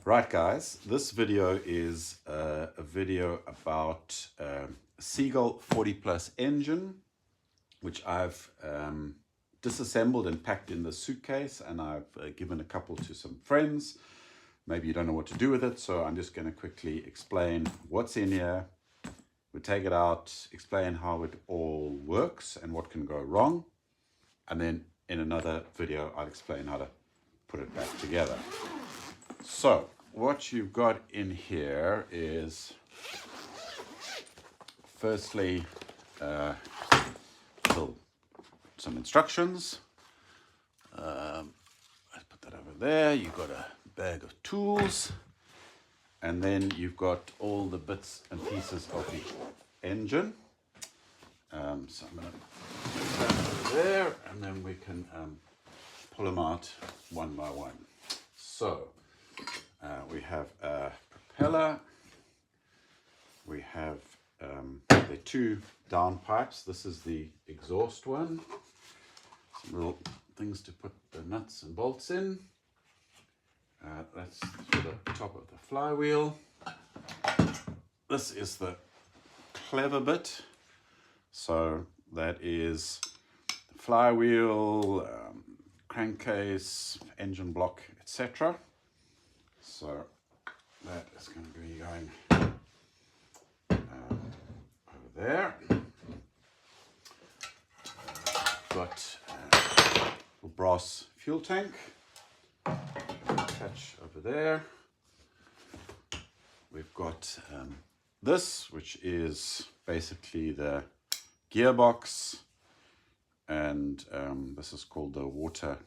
Right guys, this video is a video about a Seagull 40 Plus engine, which I've disassembled and packed in the suitcase, and I've given a couple to some friends. Maybe you don't know what to do with it, so I'm just going to quickly explain what's in here. We'll take it out, explain how it all works and what can go wrong, and then in another video I'll explain how to put it back together. So what you've got in here is firstly some instructions. Let's put that over there. You've got a bag of tools, and then you've got all the bits and pieces of the engine. So I'm going to put that over there, and then we can pull them out one by one. So we have a propeller, we have the two down pipes. This is the exhaust one, some little things to put the nuts and bolts in. That's for the top of the flywheel. This is the clever bit, so that is the flywheel, crankcase, engine block, etc. So that is going to be going over there. Got a brass fuel tank, attach over there. We've got this, which is basically the gearbox, and this is called the water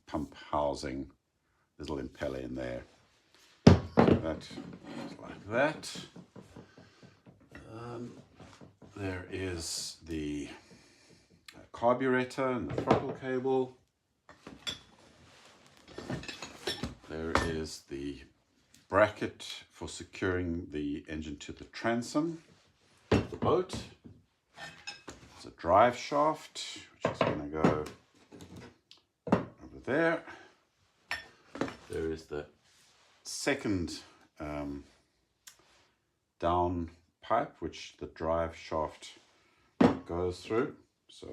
pump housing. There's a little impeller in there. That is like that. There is the carburetor and the throttle cable. There is the bracket for securing the engine to the transom of the boat. There's a drive shaft, which is going to go over there. There is the second down pipe, which the drive shaft goes through. So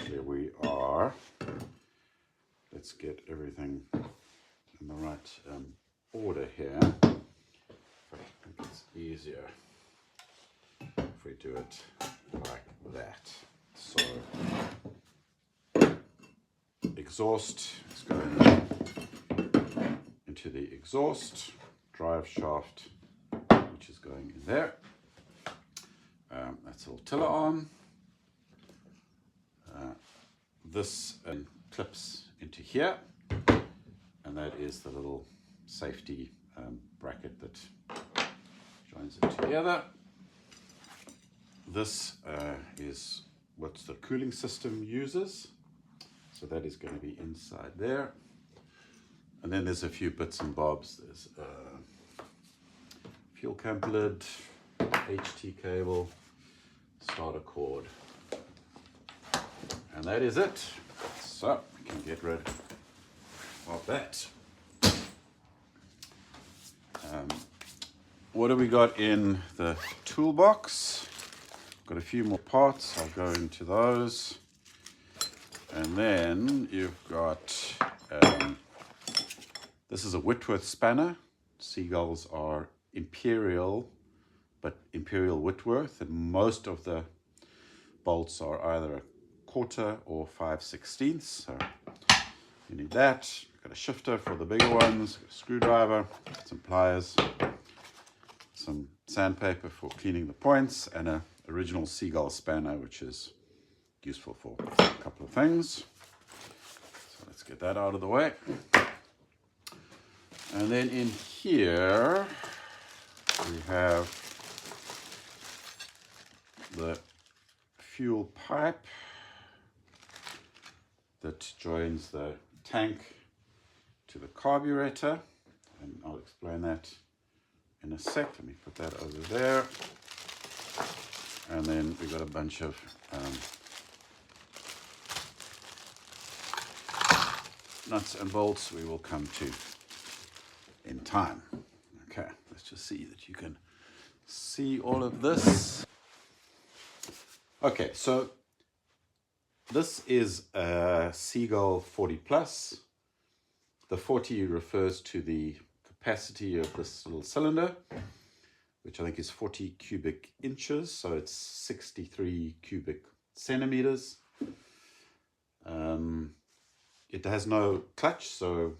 here we are. Let's get everything in the right order here. I think it's easier if we do it like that. So exhaust is going into the exhaust, drive shaft, which is going in there. That's a little tiller arm. This clips into here, and that is the little safety bracket that joins it together. This is what the cooling system uses, so that is going to be inside there. And then there's a few bits and bobs. There's a fuel clamp lid, HT cable, starter cord, and that is it. So we can get rid of that. What have we got in the toolbox? Got a few more parts. I'll go into those. And then you've got this is a Whitworth spanner. Seagulls are imperial, but imperial Whitworth, and most of the bolts are either a 1/4 or 5/16. So you need that. Got a shifter for the bigger ones, a screwdriver, some pliers, some sandpaper for cleaning the points, and an original Seagull spanner, which is useful for a couple of things. So let's get that out of the way. And then in here we have the fuel pipe that joins the tank to the carburetor, and I'll explain that in a sec. Let me put that over there. And then we've got a bunch of nuts and bolts we will come to in time. Okay, let's just see that you can see all of this. Okay, so this is a Seagull 40 Plus. The 40 refers to the capacity of this little cylinder, which I think is 40 cubic inches, so it's 63 cubic centimeters. It has no clutch, so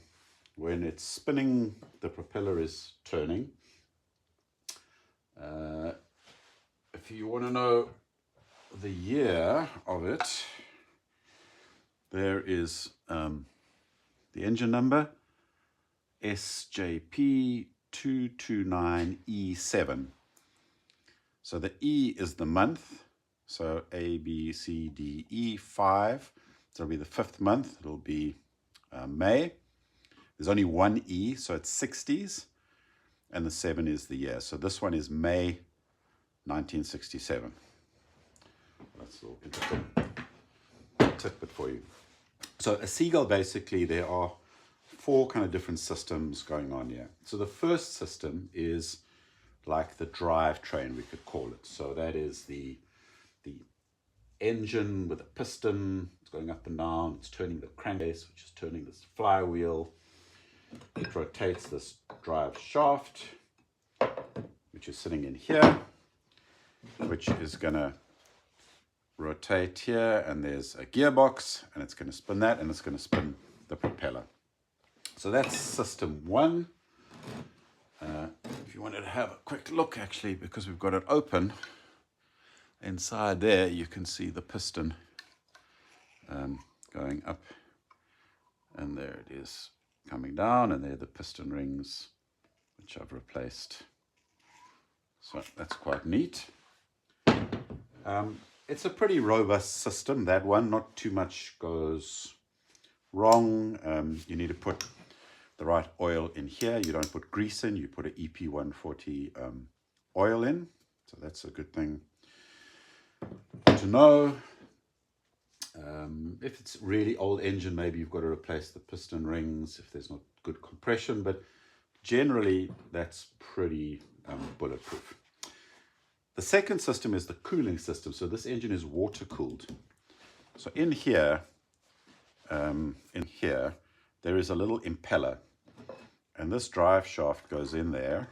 when it's spinning, the propeller is turning. If you want to know the year of it, there is the engine number, SJP229E7. So the E is the month, so A, B, C, D, E, 5. So it'll be the 5th month, it'll be May. There's only one E, so it's 60s, and the 7 is the year. So this one is May 1967. That's a little interesting tidbit for you. So a Seagull, basically, there are 4 kind of different systems going on here. So the first system is like the drivetrain, we could call it. So that is the engine with a piston. It's going up and down. It's turning the crankcase, which is turning this flywheel. It rotates this drive shaft, which is sitting in here, which is going to rotate here, and there's a gearbox, and it's going to spin that, and it's going to spin the propeller. So that's system 1. If you wanted to have a quick look, actually, because we've got it open, inside there you can see the piston going up, and there it is coming down, and there are the piston rings, which I've replaced. So that's quite neat. It's a pretty robust system, that one. Not too much goes wrong. You need to put the right oil in here. You don't put grease in, you put an EP140 oil in. So that's a good thing to know. If it's really old engine, maybe you've got to replace the piston rings if there's not good compression, but generally that's pretty bulletproof. The second system is the cooling system. So this engine is water cooled. So in here, there is a little impeller, and this drive shaft goes in there,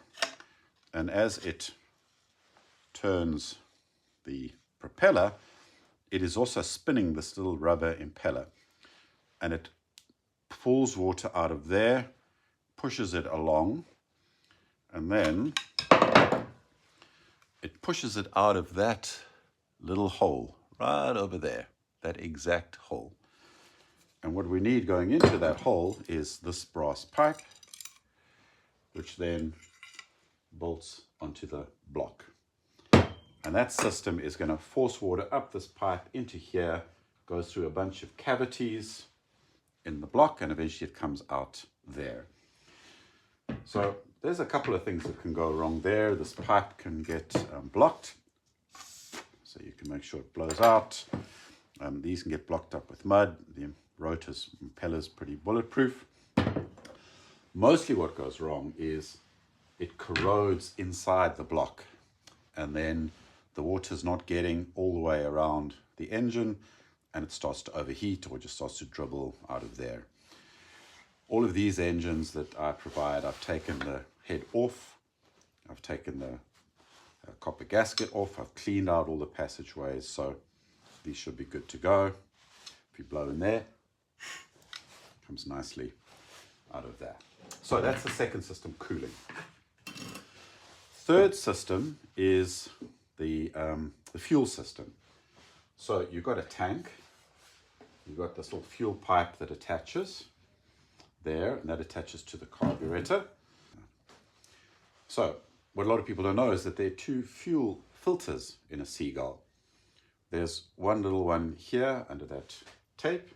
and as it turns the propeller, it is also spinning this little rubber impeller, and it pulls water out of there, pushes it along, and then it pushes it out of that little hole right over there, that exact hole. And what we need going into that hole is this brass pipe, which then bolts onto the block. And that system is going to force water up this pipe into here, goes through a bunch of cavities in the block, and eventually it comes out there. So there's a couple of things that can go wrong there. This pipe can get blocked, so you can make sure it blows out. These can get blocked up with mud. The rotor's impeller's pretty bulletproof. Mostly what goes wrong is it corrodes inside the block, and then the water's not getting all the way around the engine, and it starts to overheat or just starts to dribble out of there. All of these engines that I provide, I've taken the head off, I've taken the copper gasket off, I've cleaned out all the passageways, so these should be good to go. If you blow in there, it comes nicely out of there. So that's the second system, cooling. Third system is the fuel system. So you've got a tank, you've got this little fuel pipe that attaches there, and that attaches to the carburetor. So what a lot of people don't know is that there are 2 fuel filters in a Seagull. There's one little one here under that tape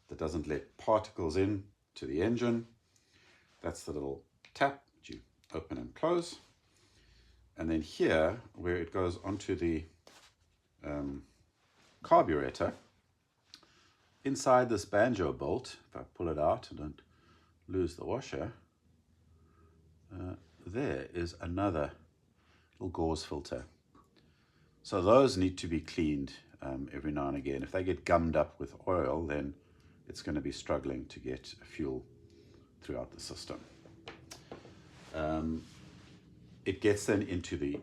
that doesn't let particles in to the engine. That's the little tap that you open and close. And then here, where it goes onto the carburetor, inside this banjo bolt, if I pull it out and don't lose the washer, there is another little gauze filter. So those need to be cleaned every now and again. If they get gummed up with oil, then it's going to be struggling to get fuel throughout the system. It gets then into the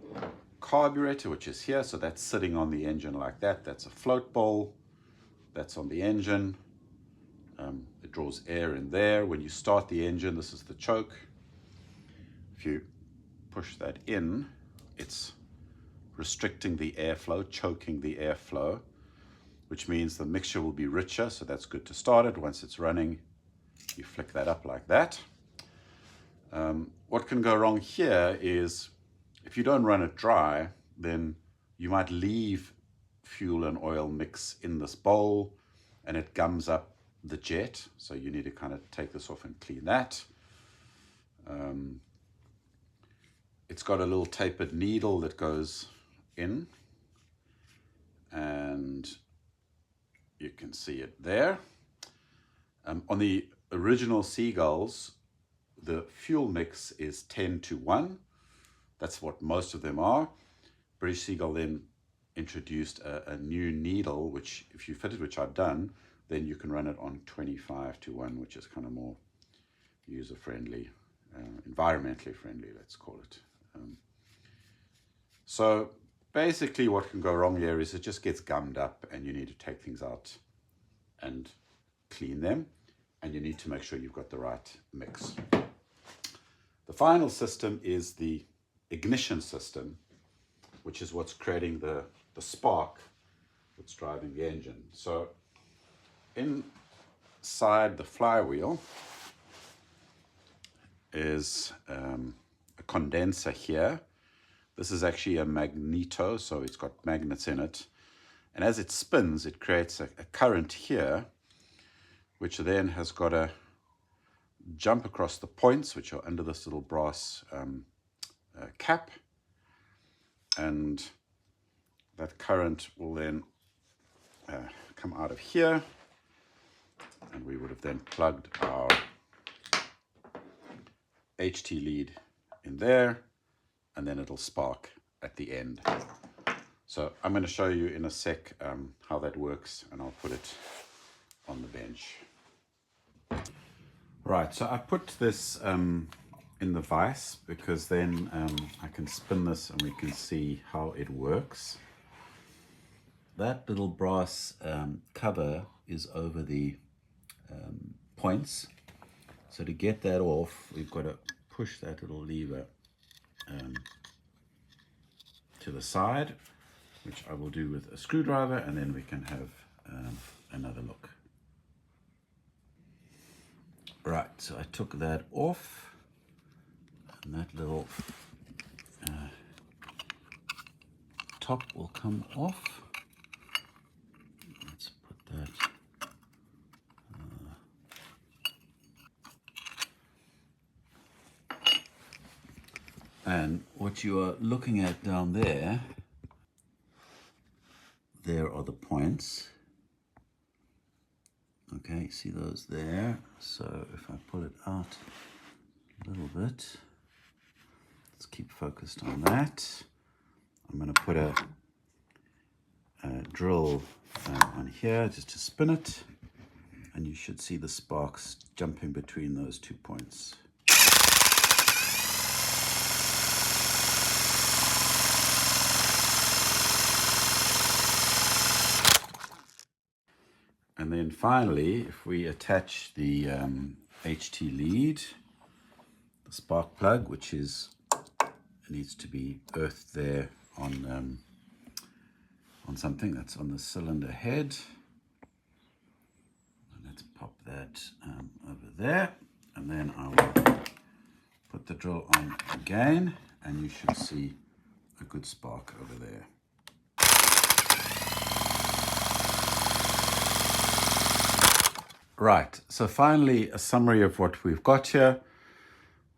carburetor, which is here. So that's sitting on the engine like that. That's a float bowl. That's on the engine. It draws air in there. When you start the engine, this is the choke. If you push that in, it's restricting the airflow, choking the airflow, which means the mixture will be richer. So that's good to start it. Once it's running, you flick that up like that. What can go wrong here is if you don't run it dry, then you might leave fuel and oil mix in this bowl and it gums up the jet. So you need to kind of take this off and clean that. It's got a little tapered needle that goes in, and you can see it there. On the original Seagulls, the fuel mix is 10:1. That's what most of them are. British Seagull then introduced a new needle, which if you fit it, which I've done, then you can run it on 25:1, which is kind of more user-friendly, environmentally friendly, let's call it. So basically what can go wrong here is it just gets gummed up and you need to take things out and clean them, and you need to make sure you've got the right mix. The final system is the ignition system, which is what's creating the spark that's driving the engine. So inside the flywheel is a condenser here. This is actually a magneto, so it's got magnets in it. And as it spins, it creates a current here, which then has got to jump across the points, which are under this little brass cap. And that current will then come out of here. And we would have then plugged our HT lead in there, and then it'll spark at the end. So I'm going to show you in a sec how that works, and I'll put it on the bench. Right, so I put this in the vise because then I can spin this and we can see how it works. That little brass cover is over the points. So to get that off, we've got to push that little lever to the side, which I will do with a screwdriver, and then we can have another look. Right, so I took that off, and that little top will come off. Let's put that and what you are looking at down there are the points. Okay, see those there? So if I pull it out a little bit, let's keep focused on that. I'm going to put a drill on here just to spin it, and you should see the sparks jumping between those 2 points. And then finally, if we attach the HT lead, the spark plug, which needs to be earthed there on something that's on the cylinder head. Let's pop that over there, and then I will put the drill on again, and you should see a good spark over there. Right, so finally a summary of what we've got here.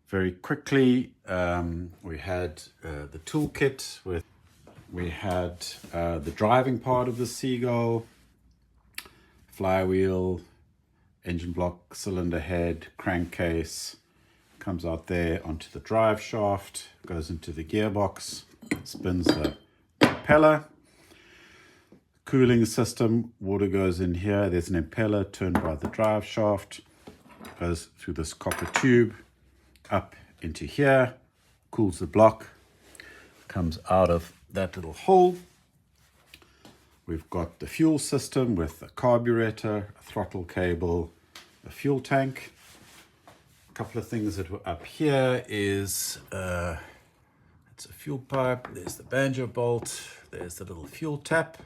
Very quickly, we had the toolkit we had the driving part of the Seagull, flywheel, engine block, cylinder head, crankcase, comes out there onto the drive shaft, goes into the gearbox, spins the propeller. Cooling system, water goes in here. There's an impeller turned by the drive shaft, goes through this copper tube up into here, cools the block, comes out of that little hole. We've got the fuel system with a carburetor, a throttle cable, a fuel tank. A couple of things that were up here is it's a fuel pipe, there's the banjo bolt, there's the little fuel tap,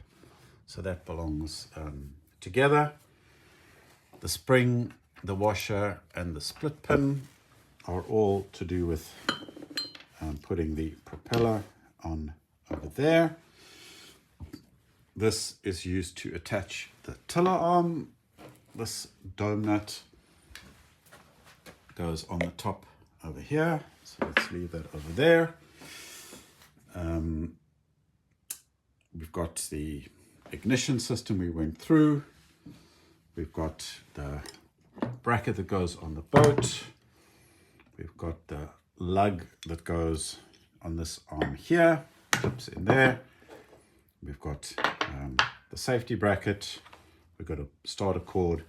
so that belongs together. The spring, the washer and the split pin are all to do with putting the propeller on over there. This is used to attach the tiller arm. This dome nut goes on the top over here, so let's leave that over there. We've got the ignition system we went through. We've got the bracket that goes on the boat. We've got the lug that goes on this arm here, clips in there. We've got the safety bracket, we've got a starter cord,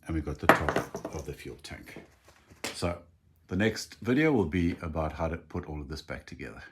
and we've got the top of the fuel tank. So the next video will be about how to put all of this back together.